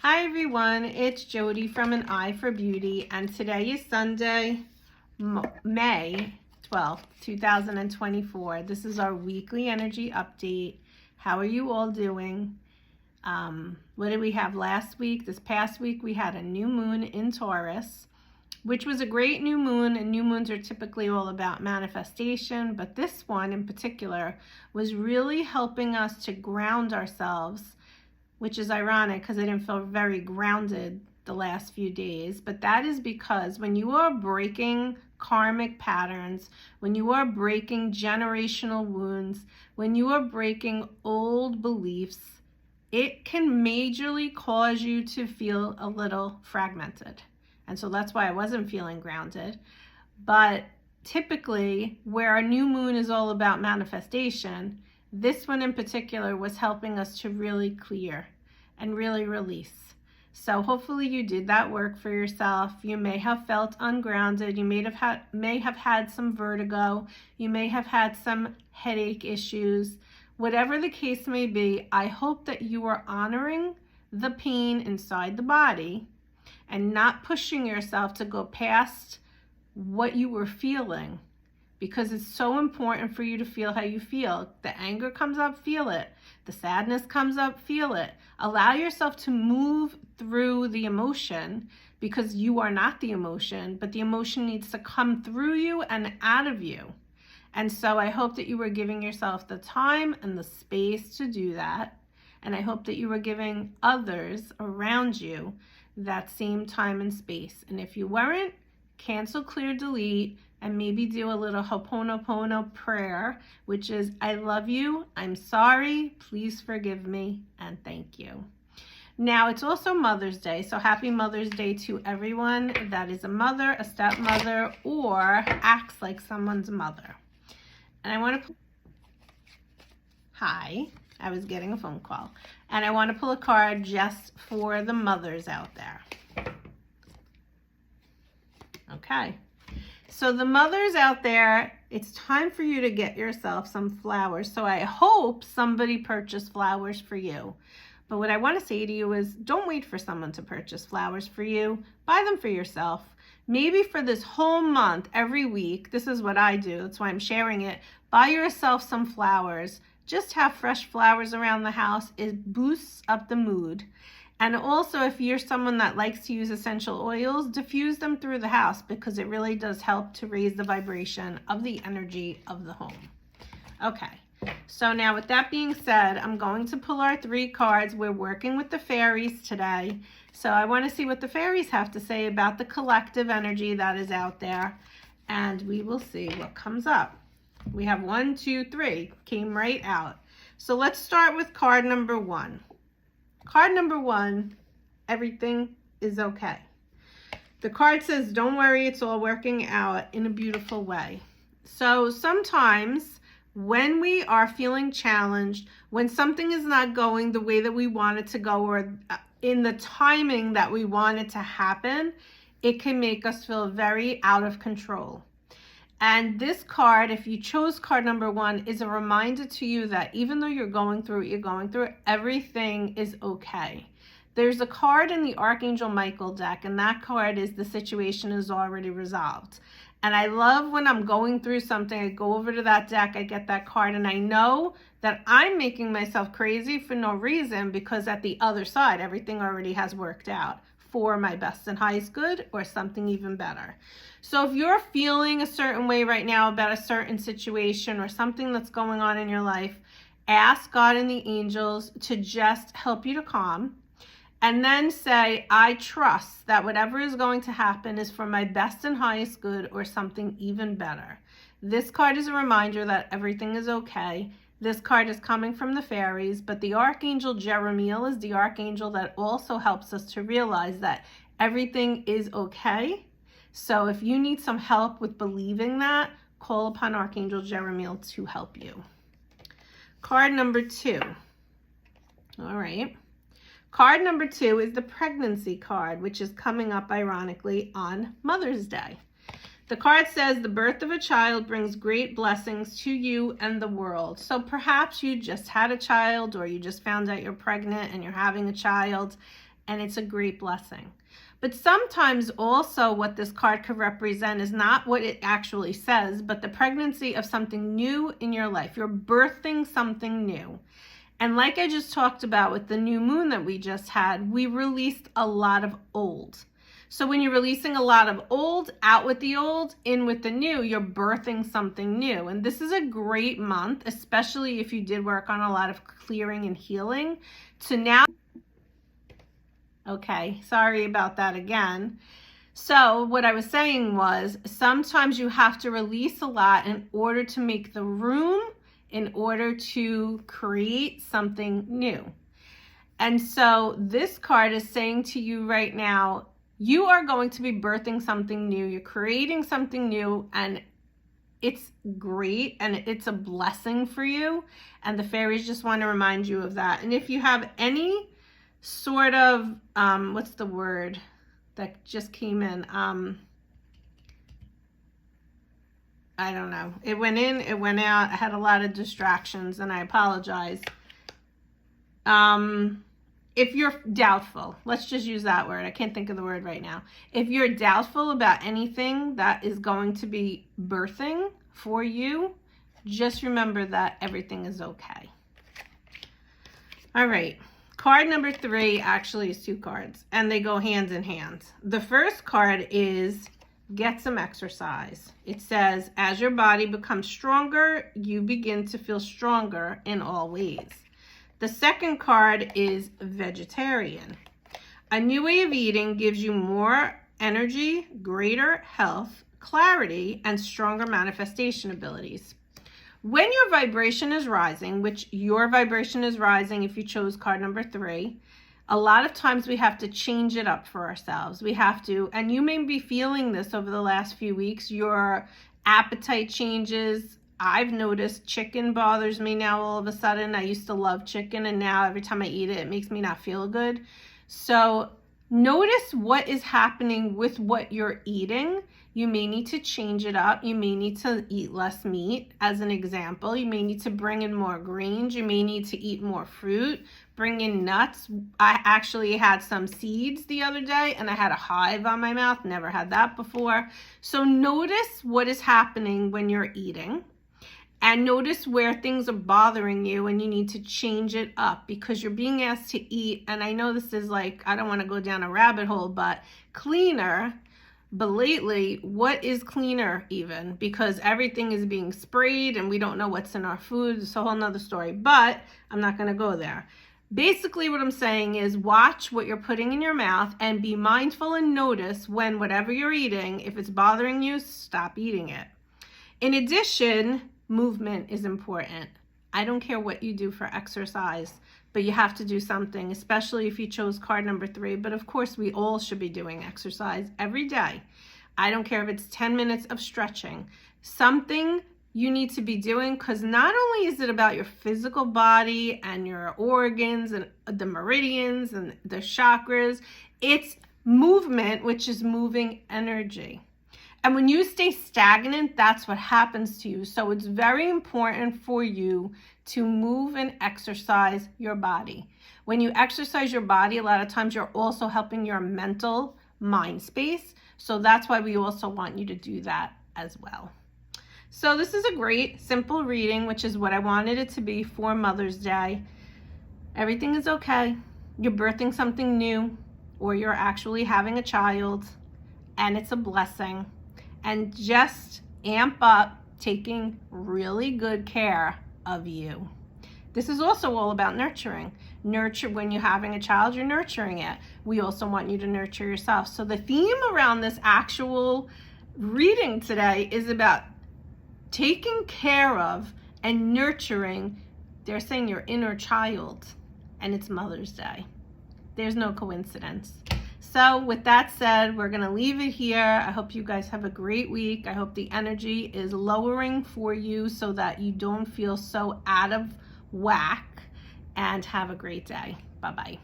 Hi everyone, it's Jody from An Eye for Beauty, and today is Sunday, May 12th, 2024. This is our weekly energy update. How are you all doing? What did we have last week? This past week we had a new moon in Taurus, which was a great new moon, and new moons are typically all about manifestation, but this one in particular was really helping us to ground ourselves, which is ironic because I didn't feel very grounded the last few days. But that is because when you are breaking karmic patterns, when you are breaking generational wounds, when you are breaking old beliefs, it can majorly cause you to feel a little fragmented. And so that's why I wasn't feeling grounded. But typically, where a new moon is all about manifestation, this one in particular was helping us to really clear and really release. So hopefully you did that work for yourself. You may have felt ungrounded. You may have had some vertigo. You may have had some headache issues. Whatever the case may be, I hope that you are honoring the pain inside the body and not pushing yourself to go past what you were feeling, because it's so important for you to feel how you feel. The anger comes up, feel it. The sadness comes up, feel it. Allow yourself to move through the emotion, because you are not the emotion, but the emotion needs to come through you and out of you. And so I hope that you were giving yourself the time and the space to do that. And I hope that you were giving others around you that same time and space. And if you weren't, cancel, clear, delete, and maybe do a little Ho'oponopono prayer, which is, I love you, I'm sorry, please forgive me, and thank you. Now, it's also Mother's Day, so happy Mother's Day to everyone that is a mother, a stepmother, or acts like someone's mother. And I want to... Hi, I was getting a phone call. And I want to pull a card just for the mothers out there. Okay. So the mothers out there, it's time for you to get yourself some flowers. So I hope somebody purchased flowers for you. But what I want to say to you is, don't wait for someone to purchase flowers for you. Buy them for yourself. Maybe for this whole month, every week, this is what I do. That's why I'm sharing it. Buy yourself some flowers. Just have fresh flowers around the house. It boosts up the mood. And also, if you're someone that likes to use essential oils, diffuse them through the house, because it really does help to raise the vibration of the energy of the home. Okay, so now with that being said, I'm going to pull our 3 cards. We're working with the fairies today. So I want to see what the fairies have to say about the collective energy that is out there. And we will see what comes up. We have 1, 2, 3, came right out. So let's start with card number 1. Card number 1, everything is okay. The card says, don't worry, it's all working out in a beautiful way. So sometimes when we are feeling challenged, when something is not going the way that we want it to go, or in the timing that we want it to happen, it can make us feel very out of control. And this card, if you chose card number 1, is a reminder to you that even though you're going through what you're going through, everything is okay. There's a card in the Archangel Michael deck, and that card is the situation is already resolved. And I love when I'm going through something, I go over to that deck, I get that card, and I know that I'm making myself crazy for no reason, because at the other side, everything already has worked out for my best and highest good, or something even better. So if you're feeling a certain way right now about a certain situation or something that's going on in your life, ask God and the angels to just help you to calm, and then say, I trust that whatever is going to happen is for my best and highest good, or something even better. This card is a reminder that everything is okay. This card is coming from the fairies, but the Archangel Jeremiel is the archangel that also helps us to realize that everything is okay. So if you need some help with believing that, call upon Archangel Jeremiel to help you. Card number 2. All right. Card number 2 is the pregnancy card, which is coming up ironically on Mother's Day. The card says the birth of a child brings great blessings to you and the world. So perhaps you just had a child, or you just found out you're pregnant and you're having a child, and it's a great blessing. But sometimes also what this card could represent is not what it actually says, but the pregnancy of something new in your life. You're birthing something new. And like I just talked about with the new moon that we just had, we released a lot of old. So when you're releasing a lot of old, out with the old, in with the new, you're birthing something new. And this is a great month, especially if you did work on a lot of clearing and healing. To now, okay, sorry about that again. So what I was saying was sometimes you have to release a lot in order to make the room, in order to create something new. And so this card is saying to you right now, you are going to be birthing something new. You're creating something new, and it's great, and it's a blessing for you. And the fairies just want to remind you of that. And if you have any sort of, what's the word that just came in? I don't know. It went in, it went out. I had a lot of distractions, and I apologize. If you're doubtful, let's just use that word. I can't think of the word right now. If you're doubtful about anything that is going to be birthing for you, just remember that everything is okay. All right. Card number 3 actually is 2 cards, and they go hand in hand. The first card is get some exercise. It says, as your body becomes stronger, you begin to feel stronger in all ways. The second card is vegetarian. A new way of eating gives you more energy, greater health, clarity, and stronger manifestation abilities. When your vibration is rising, which your vibration is rising if you chose card number 3, a lot of times we have to change it up for ourselves. We have to, and you may be feeling this over the last few weeks, your appetite changes. I've noticed chicken bothers me now all of a sudden. I used to love chicken, and now every time I eat it, it makes me not feel good. So notice what is happening with what you're eating. You may need to change it up. You may need to eat less meat, as an example. You may need to bring in more greens. You may need to eat more fruit, bring in nuts. I actually had some seeds the other day, and I had a hive on my mouth. Never had that before. So notice what is happening when you're eating. And notice where things are bothering you and you need to change it up, because you're being asked to eat. And I know this is like, I don't want to go down a rabbit hole, but cleaner. But lately, what is cleaner even? Because everything is being sprayed and we don't know what's in our food. It's a whole nother story, but I'm not going to go there. Basically, what I'm saying is watch what you're putting in your mouth and be mindful and notice when whatever you're eating, if it's bothering you, stop eating it. In addition, movement is important. I don't care what you do for exercise, but you have to do something, especially if you chose card number 3. But of course, we all should be doing exercise every day. I don't care if it's 10 minutes of stretching. Something you need to be doing, because not only is it about your physical body and your organs and the meridians and the chakras, it's movement, which is moving energy. And when you stay stagnant, that's what happens to you. So it's very important for you to move and exercise your body. When you exercise your body, a lot of times you're also helping your mental mind space. So that's why we also want you to do that as well. So this is a great, simple reading, which is what I wanted it to be for Mother's Day. Everything is okay. You're birthing something new, or you're actually having a child, and it's a blessing. And just amp up taking really good care of you. This is also all about nurturing. Nurture, when you're having a child, you're nurturing it. We also want you to nurture yourself. So the theme around this actual reading today is about taking care of and nurturing, they're saying, your inner child, and it's Mother's Day. There's no coincidence. So with that said, we're going to leave it here. I hope you guys have a great week. I hope the energy is lowering for you so that you don't feel so out of whack, and have a great day. Bye-bye.